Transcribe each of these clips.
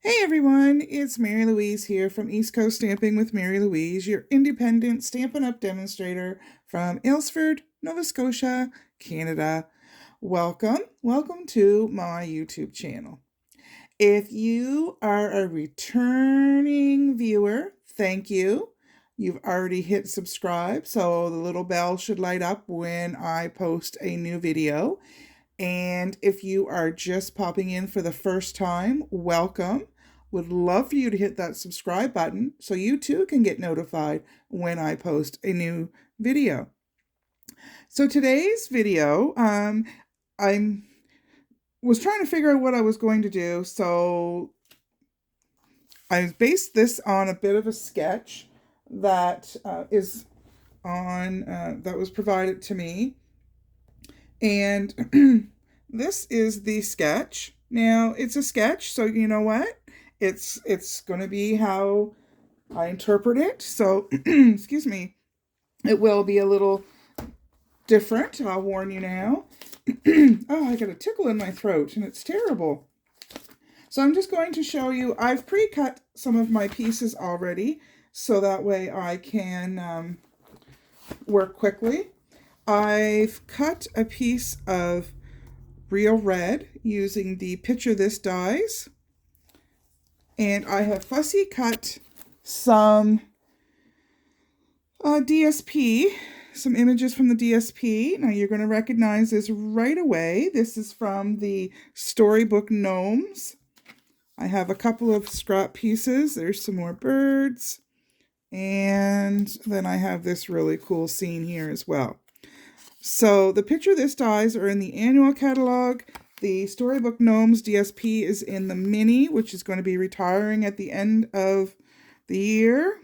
Hey everyone, it's Mary Louise here from East Coast Stamping with Mary Louise, your independent Stampin' Up! Demonstrator from Aylesford, Nova Scotia, Canada. Welcome to my YouTube channel. If you are a returning viewer, thank you. You've already hit subscribe, so the little bell should light up when I post a new video. And if you are just popping in for the first time, welcome. Would love for you to hit that subscribe button so you too can get notified when I post a new video. So today's video, I was trying to figure out what I was going to do. So I based this on a bit of a sketch that that was provided to me. And this is the sketch. Now, it's a sketch, so you know what? It's going to be how I interpret it. So, excuse me, it will be a little different. I'll warn you now. Oh, I got a tickle in my throat, and it's terrible. So I'm just going to show you, I've pre-cut some of my pieces already, so that way I can work quickly. I've cut a piece of real red using the Picture This dies. And I have fussy cut some DSP, some images from the DSP. Now you're going to recognize this right away. This is from the Storybook Gnomes. I have a couple of scrap pieces. There's some more birds. And then I have this really cool scene here as well. So the Picture This dies are in the annual catalog. The Storybook Gnomes DSP is in the mini, which is going to be retiring at the end of the year.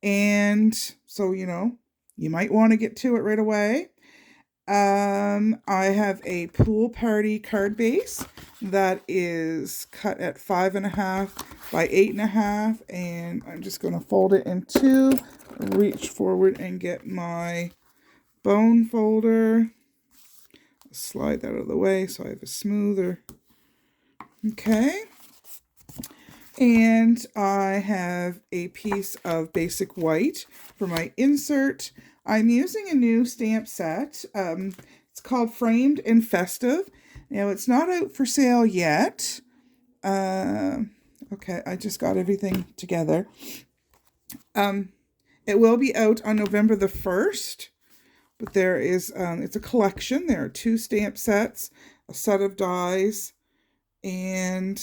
And so, you know, you might want to get to it right away. I have a pool party card base that is cut at 5.5 by 8.5, and I'm just going to fold it in two, reach forward and get my bone folder. Slide that out of the way so I have a smoother. Okay. And I have a piece of basic white for my insert. I'm using a new stamp set. It's called Framed and Festive. Now it's not out for sale yet. Okay, I just got everything together. It will be out on November the 1st. But there is, it's a collection. There are 2 stamp sets, a set of dies, and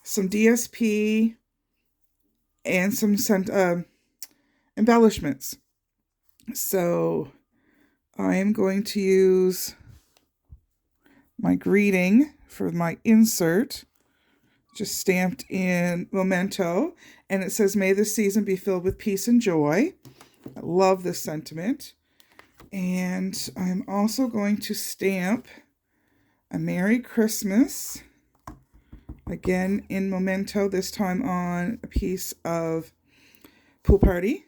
some DSP, and some embellishments. So I am going to use my greeting for my insert, just stamped in Memento, and it says, "May this season be filled with peace and joy." I love this sentiment. And I'm also going to stamp a Merry Christmas, again in Memento, this time on a piece of Pool Party.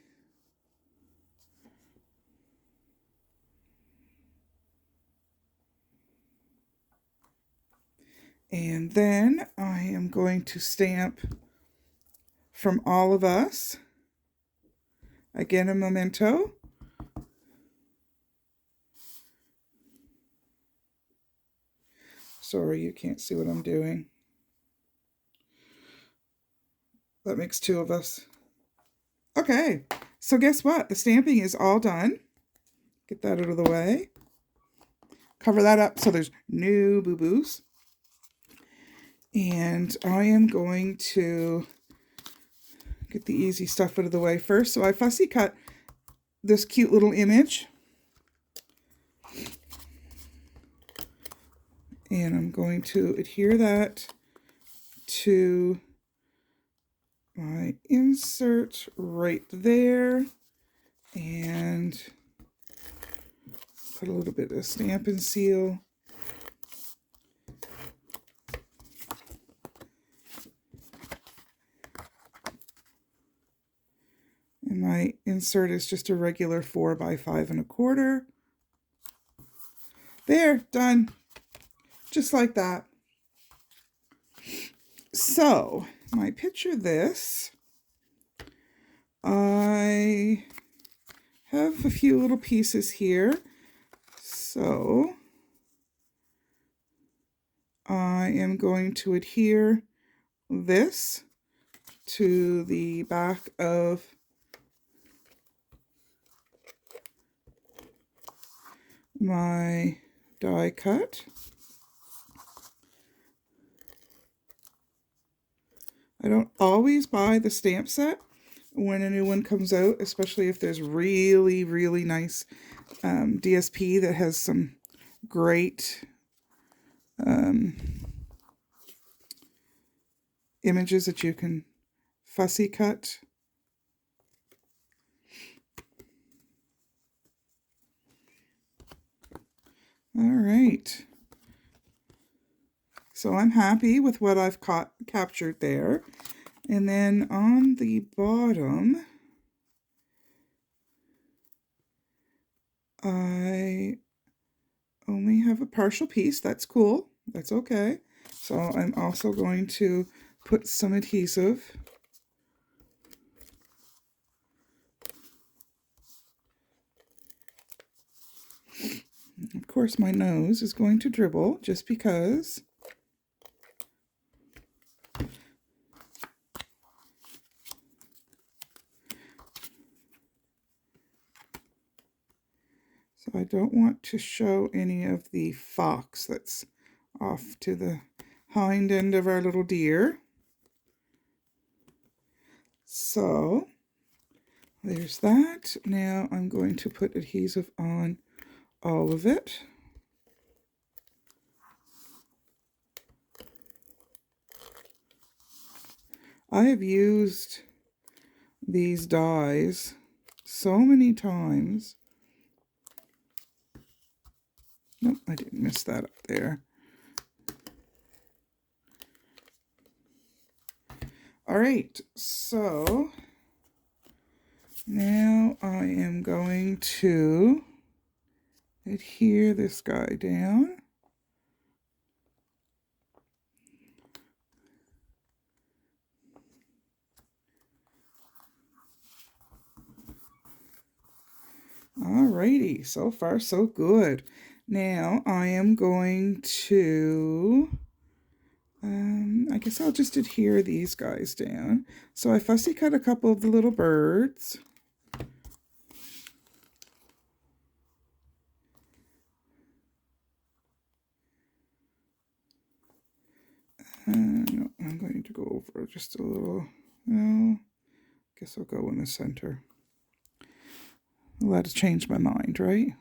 And then I am going to stamp From All of Us, again in Memento. Sorry, you can't see what I'm doing. That makes 2 of us. Okay, so guess what? The stamping is all done. Get that out of the way. Cover that up so there's no boo-boos. And I am going to get the easy stuff out of the way first. So I fussy cut this cute little image. And I'm going to adhere that to my insert right there. And put a little bit of Stampin' Seal. And my insert is just a regular 4 by 5.25. There, done. Just like that. So, my picture this, I have a few little pieces here. So, I am going to adhere this to the back of my die cut. I don't always buy the stamp set when a new one comes out, especially if there's really, really nice DSP that has some great images that you can fussy cut. All right. So I'm happy with what I've captured there. And then on the bottom, I only have a partial piece. That's cool. That's okay. So I'm also going to put some adhesive. Of course, my nose is going to dribble just because. So I don't want to show any of the fox that's off to the hind end of our little deer. So there's that. Now I'm going to put adhesive on all of it. I have used these dies so many times. Nope, I didn't miss that up there. All right, so now I am going to adhere this guy down. Alrighty, so far so good. Now I am going to, I guess I'll just adhere these guys down. So I fussy cut a couple of the little birds. No, I'm going to go over just a little, no, guess I'll go in the center. Allowed to change my mind, right?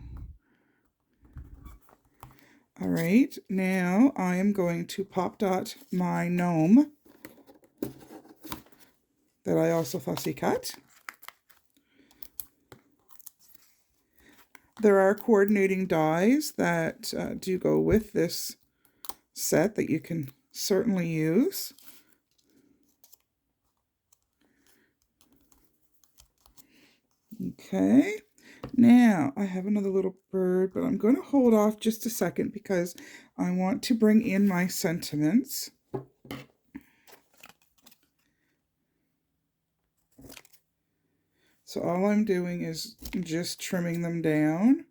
All right, now I am going to pop dot my gnome that I also fussy cut. There are coordinating dies that do go with this set that you can certainly use. Okay. Now, I have another little bird, but I'm going to hold off just a second because I want to bring in my sentiments. So all I'm doing is just trimming them down.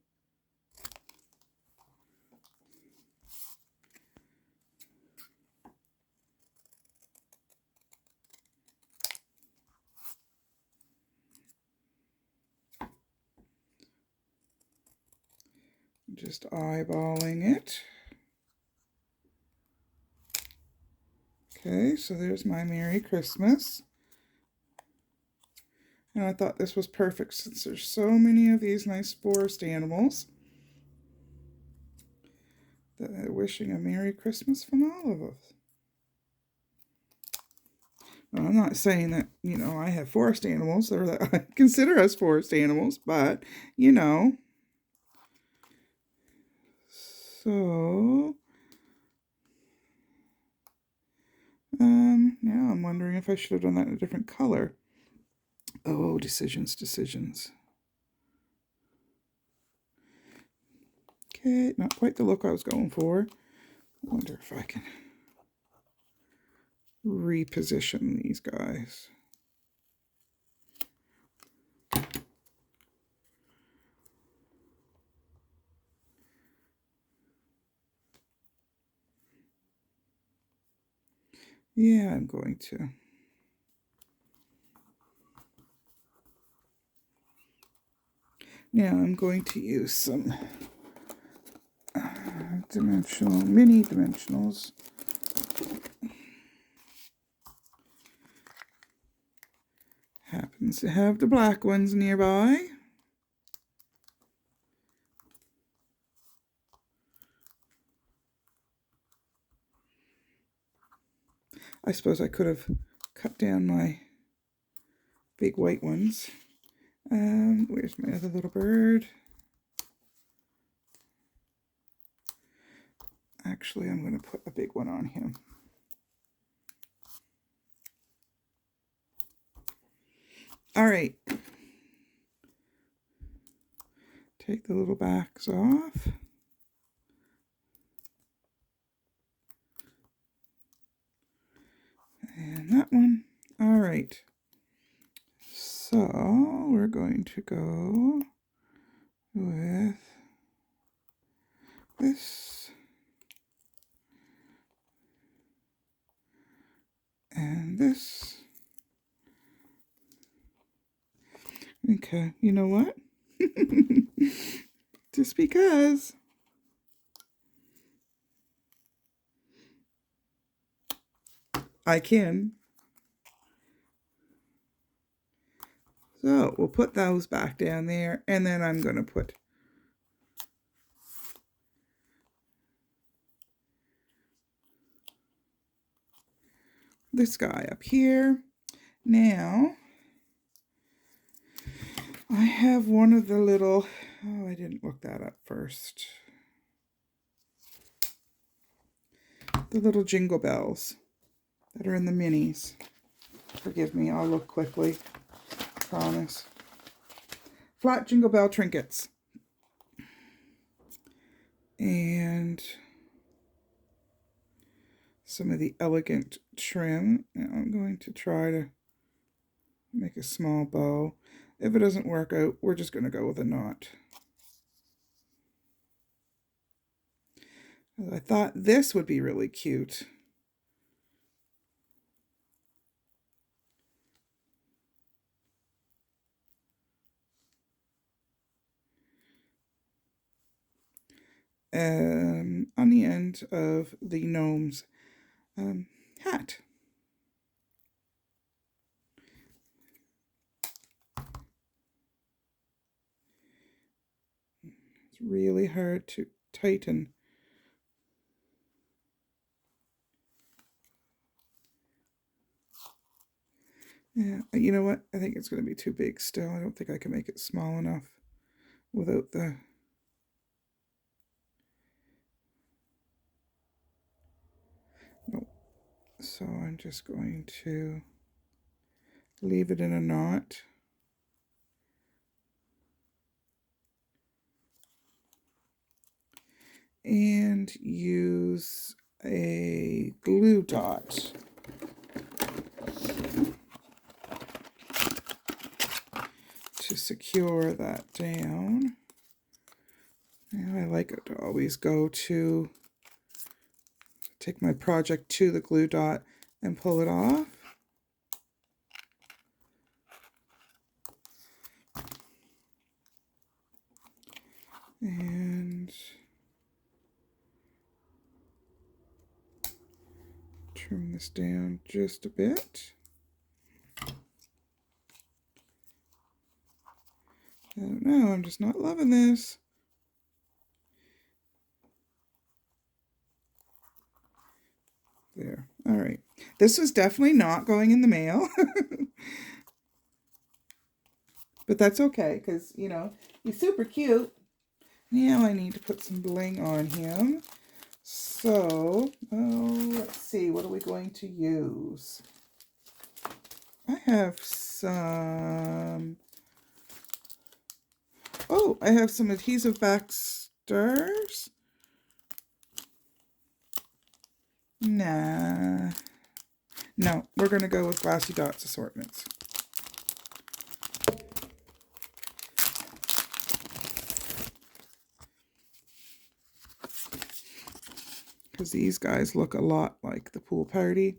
Just eyeballing it. Okay, so there's my Merry Christmas. And I thought this was perfect since there's so many of these nice forest animals that are wishing a Merry Christmas from all of us. Now, I'm not saying that, you know, I have forest animals or that I consider us forest animals, but, you know. So, now I'm wondering if I should have done that in a different color. Oh, decisions. Okay, not quite the look I was going for. I wonder if I can reposition these guys. Yeah, I'm going to. Now I'm going to use some mini dimensionals. Happens to have the black ones nearby. I suppose I could have cut down my big white ones. Where's my other little bird? Actually, I'm going to put a big one on him. All right. Take the little backs off. And that one. All right. So we're going to go with this and this. Okay, you know what? Just because. I can. So we'll put those back down there, and then I'm going to put this guy up here. Now, I have one of the little, oh, I didn't look that up first. The little jingle bells that are in the minis. Forgive me, I'll look quickly. Promise. Flat jingle bell trinkets. And some of the elegant trim. Now I'm going to try to make a small bow. If it doesn't work out, we're just going to go with a knot. I thought this would be really cute. On the end of the gnome's hat. It's really hard to tighten. Yeah, you know what? I think it's going to be too big still. I don't think I can make it small enough without the... Nope. So I'm just going to leave it in a knot. And use a glue dot to secure that down. Now I like it to always go to, take my project to the glue dot and pull it off. And trim this down just a bit. I don't know, I'm just not loving this. There. All right. This was definitely not going in the mail. But that's okay, because, you know, he's super cute. Now I need to put some bling on him. So, let's see, what are we going to use? I have some... Oh, I have some adhesive back stars. No, we're going to go with Glassy Dots Assortments. Because these guys look a lot like the pool party.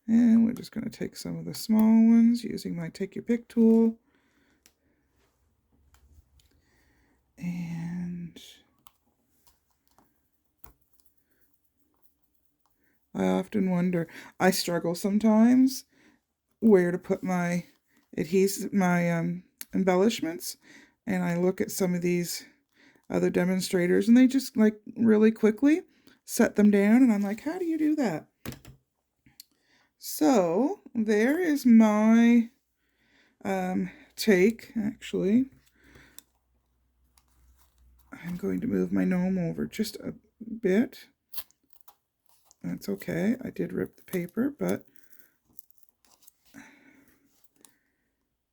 And we're just going to take some of the small ones using my Take Your Pick tool. And I often wonder, I struggle sometimes where to put my adhesive, my embellishments. And I look at some of these other demonstrators and they just like really quickly set them down. And I'm like, how do you do that? So there is my take, actually. I'm going to move my gnome over just a bit. That's okay. I did rip the paper, but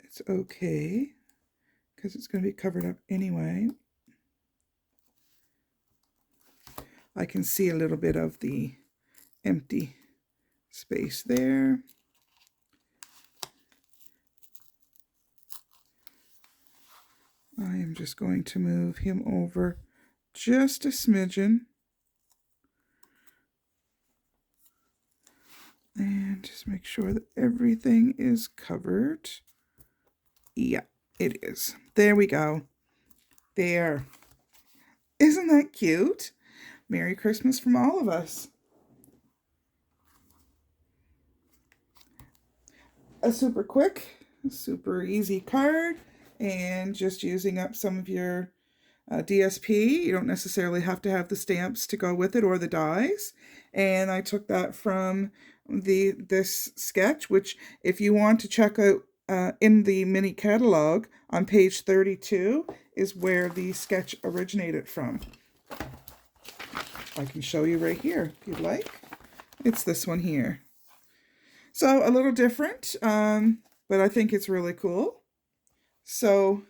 it's okay because it's going to be covered up anyway. I can see a little bit of the empty space there. I am just going to move him over just a smidgen. And just make sure that everything is covered. Yeah, it is. There we go. There. Isn't that cute? Merry Christmas from all of us. A super quick, super easy card, and just using up some of your DSP. You don't necessarily have to have the stamps to go with it or the dies. And I took that from this sketch, which if you want to check out in the mini catalog on page 32 is where the sketch originated from. I can show you right here if you'd like. It's this one here. So a little different, but I think it's really cool. So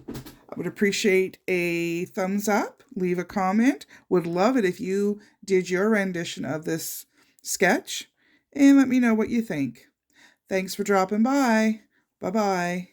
I would appreciate a thumbs up, leave a comment. Would love it if you did your rendition of this sketch and let me know what you think. Thanks for dropping by. Bye-bye.